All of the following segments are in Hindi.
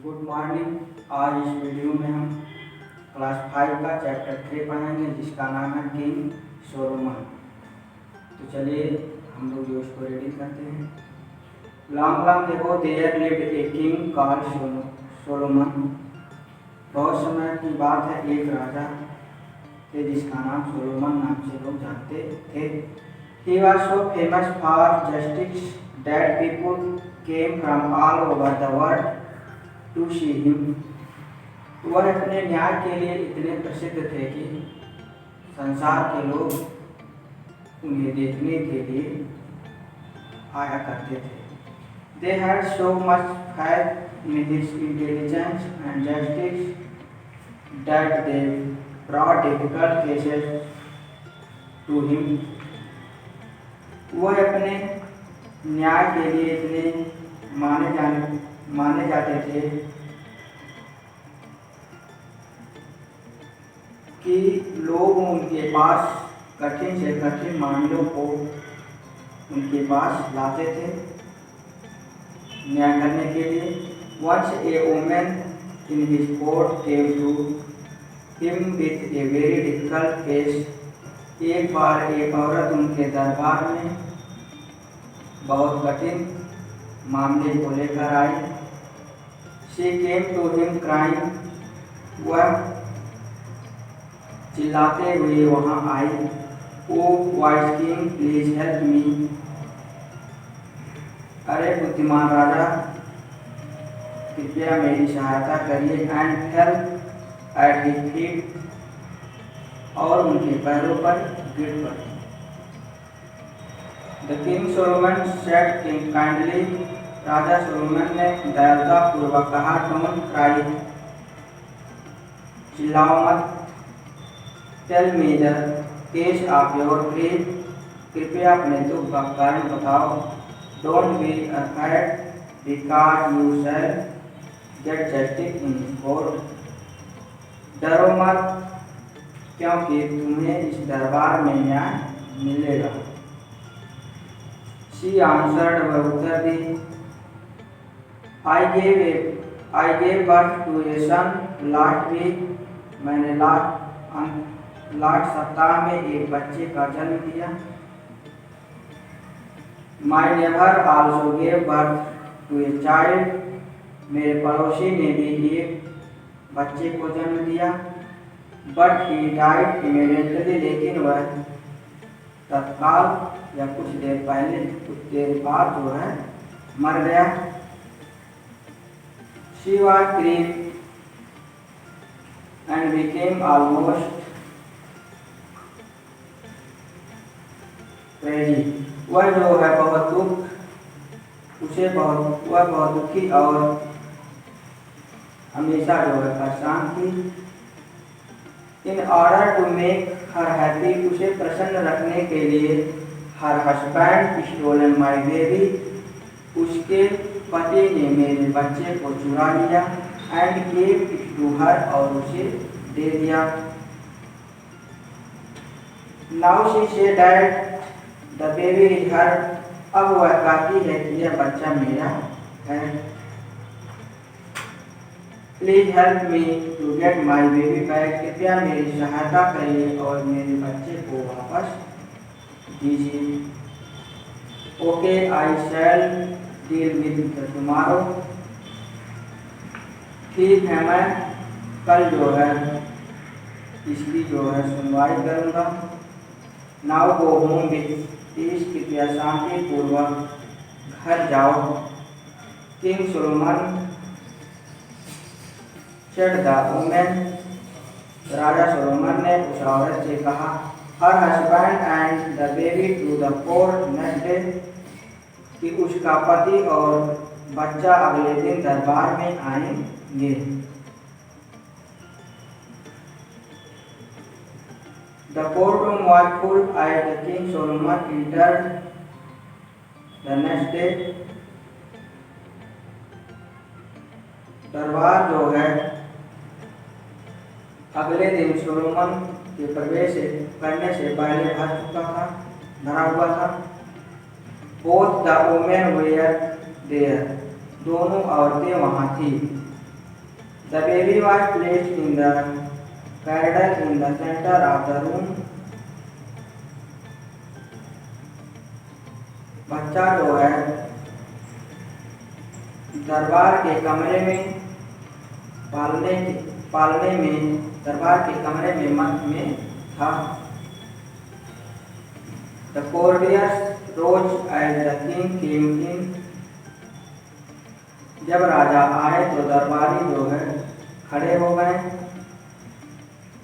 Good morning. आज इस वीडियो में हम क्लास 5 का चैप्टर 3 पढ़ेंगे जिसका नाम है किंग सोलोमन। तो चलिए हम लोग जो उसको रीडिंग करते हैं। लॉन्ग लॉन्ग देखो there lived a king called Solomon. बहुत समय की बात है, एक राजा थे जिसका नाम सोलोमन नाम से लोग जानते थे। He was so famous for justice that people came from all over the world to see him. वह अपने न्याय के लिए इतने प्रसिद्ध थे कि संसार के लोग उन्हें देखने के लिए आया करते थे। They had so much faith in his intelligence and justice that they brought difficult cases to him. वह अपने न्याय के लिए इतने माने जाते थे कि लोग उनके पास कठिन से कठिन मामलों को उनके पास लाते थे न्याय करने के लिए। Once a woman in his court came to him with a very difficult case. एक बार एक औरत उनके दरबार में बहुत कठिन मामले को लेकर आई। She came to him crying. वह चिल्लाते हुए वहां आई। Oh wise king, please help me. अरे बुद्धिमान राजा, कृपया मेरी सहायता करिए। And fell at his feet. और उनके पैरों पर गिर पड़ी। The king Solomon said kindly. Raja Solomon ने दयालुता पूर्वक कहा, Don't cry. चिल्लाओ मत। Tell me the cause of your grief. कृपया अपने दुख का कारण बताओ। Don't be afraid because you shall get justice in court. डरो मत क्योंकि तुम्हें इस दरबार में न्याय मिलेगा। She answered. वह उत्तर दी, I gave birth to a son last week. मैंने लास्ट सप्ताह में एक बच्चे का जन्म दिया। My neighbor also gave birth to a child. मेरे पड़ोसी ने भी एक बच्चे को जन्म दिया। But he died immediately. लेकिन वह तत्काल या कुछ देर बाद जो है मर गया। She was grieved and became almost crazy. वह जो है बहुत दुखी और हमेशा जो है परेशान थी। In order to make her happy, उसे प्रसन्न रखने के लिए her husband stolen my baby. उसके पति ने मेरे बच्चे को चुरा लिया। And gave it to her. और उसे दे दिया। Now she said that the baby is hers. अब वह कहती है कि यह बच्चा मेरा है। Please help me to get my baby back. कृपया मेरी सहायता करिए और मेरे बच्चे को वापस दीजिए। Okay, I shall deal with the tomorrow. ठीक है, मैं कल जो है इसकी जो है सुनवाई करूँगा। Now go home with peace. कृपया शांति पूर्वक घर जाओ। King Solomon said the woman. Raja Solomon ने उस औरत से कहा, Her husband and the baby to the court next day. कि उसका पति और बच्चा अगले दिन दरबार में आएंगे। The courtroom was full as the King Solomon entered the next day. दरबार जो है अगले दिन सोलोमन के प्रवेश करने से पहले भरा हुआ था। Both the women were there. दोनों औरतें वहां थी। The baby was placed in the cradle in the centre of the room. बच्चा जो है दरबार के कमरे में पालने में दरबार के कमरे में मध्य में था। The courtiers rose as the king came in. जब राजा आए तो दरबारी जो है खड़े हो गए।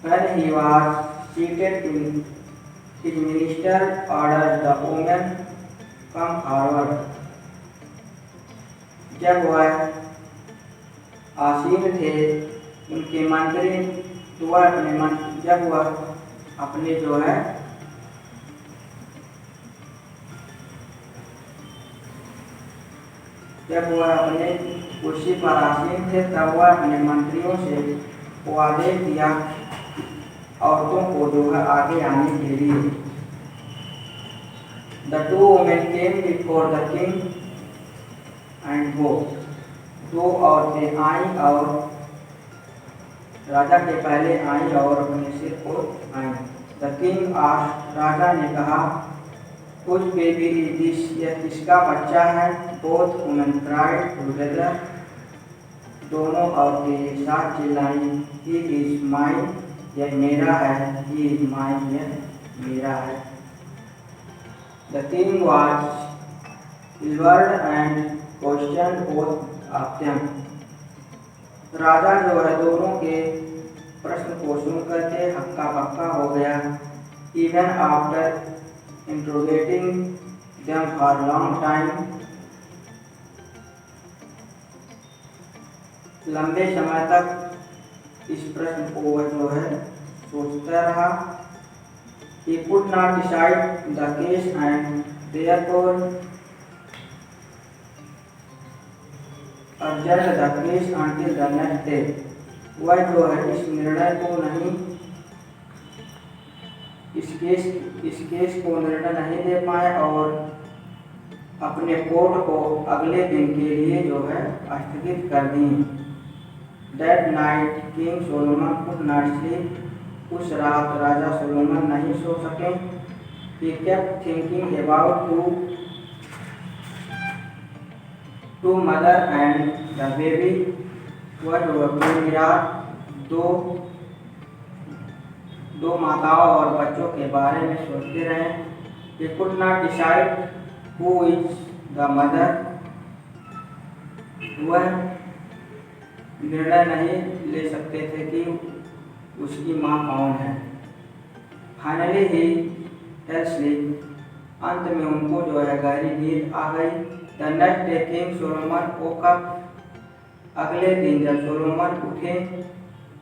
When he was seated in his minister ordered the women come forward। जब वह आसीन थे उनके मंत्री तो वह जब वह अपने जो है जब वह अपने कुर्सी पर आसीन थे तब वह अपने मंत्रियों से वो आदेश दिया औरतों को जो है आगे आने के लिए। The two women came before the king and go। दो औरतें आईं और राजा के पहले आईं और अपने सिर को आईं। The king asked। राजा ने कहा कुछ बेबी इज दिस। यह किसका बच्चा है। Both women cried together. दोनों औरतें एक साथ चिल्लाईं ही इज माइन। यह मेरा है। He is mine. यह मेरा है। द किंग वाज इल्वर्ड and question both of them. राजा जो है दोनों के प्रश्न को सुनकर के हक्का बक्का हो गया। Even after interrogating them for a long time। लंबे समय तक इस प्रश्न को वह जो है सोचता रहा। He could not decide the case and therefore adjourned the case until the next day। वह जो है इस निर्णय को नहीं इस केस को निर्णय नहीं दे पाए और अपने कोर्ट को अगले दिन के लिए जो है स्थगित कर दी। That night King Solomon could not sleep। उस रात राजा सोलोमन नहीं सो सके। He kept thinking about two mother and the baby। वह जो पूरी रात दो माताओं और बच्चों के बारे में सोचते रहे। He could not decide who is the mother। वह निर्णय नहीं ले सकते थे कि उसकी माँ कौन है। Finally he fell asleep। अंत में उनको जो है गहरी नींद आ गई। The next day King Solomon woke up। अगले दिन जब सोलोमन उठे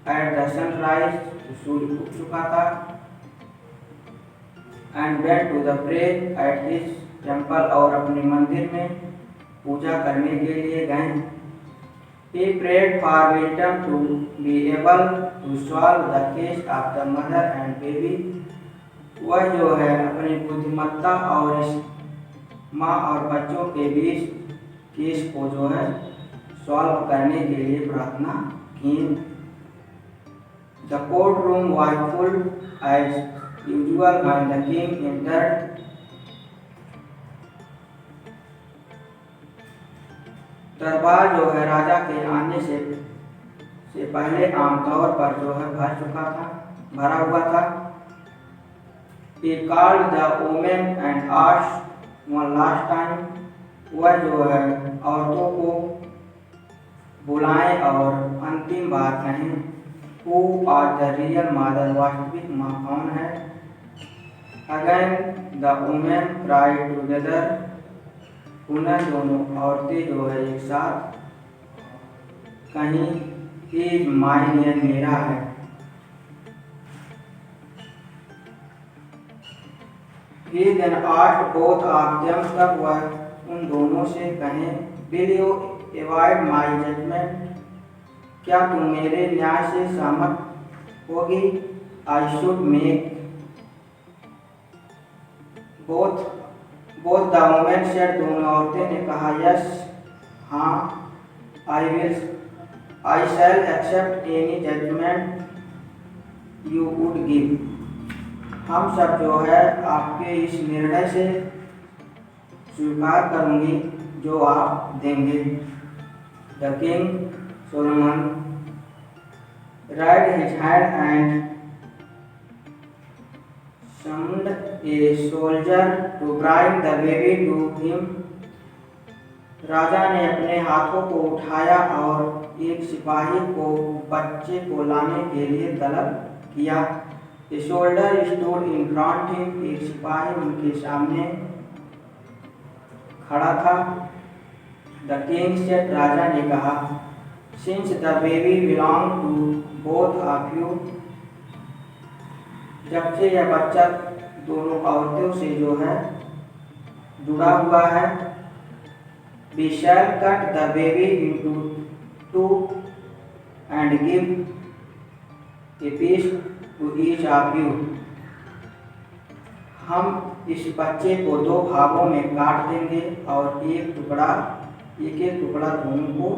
at the sunrise सूर्य उग चुका था। and went to the pray at his temple और अपने मंदिर में पूजा करने के लिए गए। He prayed for wisdom to be able to solve the case of the mother and baby। वह जो है अपनी बुद्धिमत्ता और इस माँ और बच्चों के बीच केस को जो है सॉल्व करने के लिए प्रार्थना की। The courtroom was full as usual when the king entered। दरबार जो है राजा के आने से पहले आमतौर पर जो है भरा हुआ था। He called the women and asked one last time। वह जो है औरतों को बुलाएं और अंतिम बार कहें Who are the real mother। वास्तविक माँ कौन है। Again the women cried together। पुनः दोनों औरतें जो है एक साथ कहीं He is mine। यह मेरा है। He then asked both of them। तब वह उन दोनों से कहें Will you avoid my judgment। क्या तुम मेरे न्याय से सहमत होगी। I should make both the women said। दोनों औरतें ने कहा यस हाँ। I will I shall accept any judgement you would give. हम सब जो है आपके इस निर्णय से स्वीकार करूंगी जो आप देंगे। The king Solomon right his hand and summoned a soldier to bring the baby to him। राजा ने अपने हाथों को उठाया और एक सिपाही को बच्चे को लाने के लिए तलब किया। A soldier stood in front of him। एक सिपाही उनके सामने खड़ा था। The king said। राजा ने कहा since the baby belong to both of you। जब से यह बच्चा दोनों औरतों से जो है जुड़ा हुआ है। We shall cut the baby into two and give a piece to each of you। हम इस बच्चे को दो भागों में काट देंगे और एक एक टुकड़ा दोनों को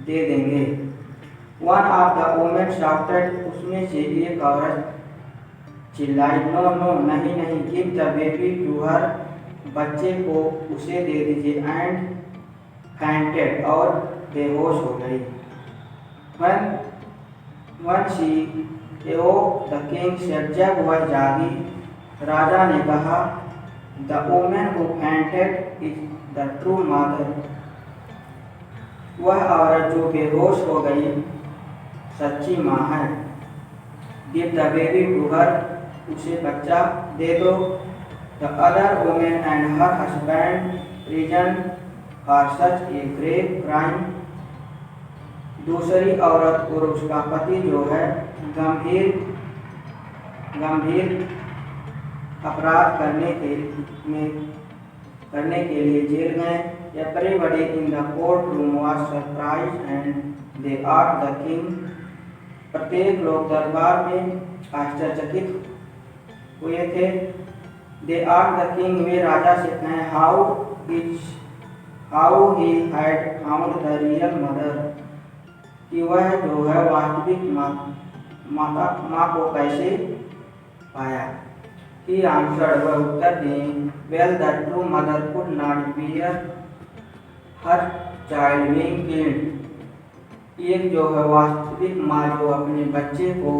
दे देंगे। One of the women shouted। उसमें से एक औरत चिल्लाई नो नो नहीं नहीं। Give the baby to her. बच्चे को उसे दे दीजिए। एंड फैंटेड और बेहोश हो गई। when she awoke the king said। जब वह जागी राजा ने कहा the woman who fainted is the true mother। वह औरत जो बेहोश हो गई सच्ची माँ है। give the baby to her। उसे बच्चा दे दो। The other woman and her husband reasoned for such a grave crime। दूसरी औरत और उसका पति जो है गंभीर अपराध करने के लिए जेल गए। Everybody in the courtroom was surprised and they asked the king। प्रत्येक लोग दरबार में आश्चर्यचकित हुए थे। They asked the king। वे राजा से कहें how he had found the real mother। कि वह जो है वास्तविक माँ को कैसे पाया। He answered। वह उत्तर दें well the true mother could not bear her child being killed। एक जो है वास्तविक माँ जो अपने बच्चे को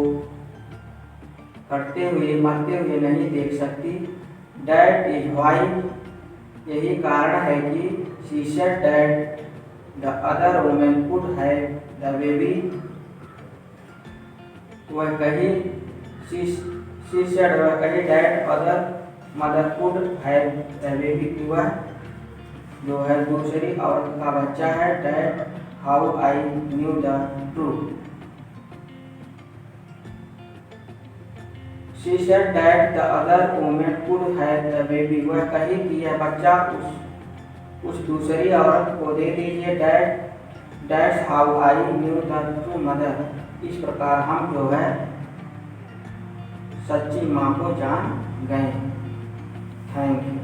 मरते हुए नहीं देख सकती। That is why। यही कारण है कि she said that the other woman could have the baby। वह कही she said वह कही that other mother could have the baby। वह जो है दूसरी औरत का बच्चा है। That how I knew the truth। She said that the other woman could have the baby। वह कही कि यह बच्चा उस दूसरी औरत को दे दीजिए। That's how I knew the true mother। इस प्रकार हम जो है सच्ची माँ को जान गए। Thank you.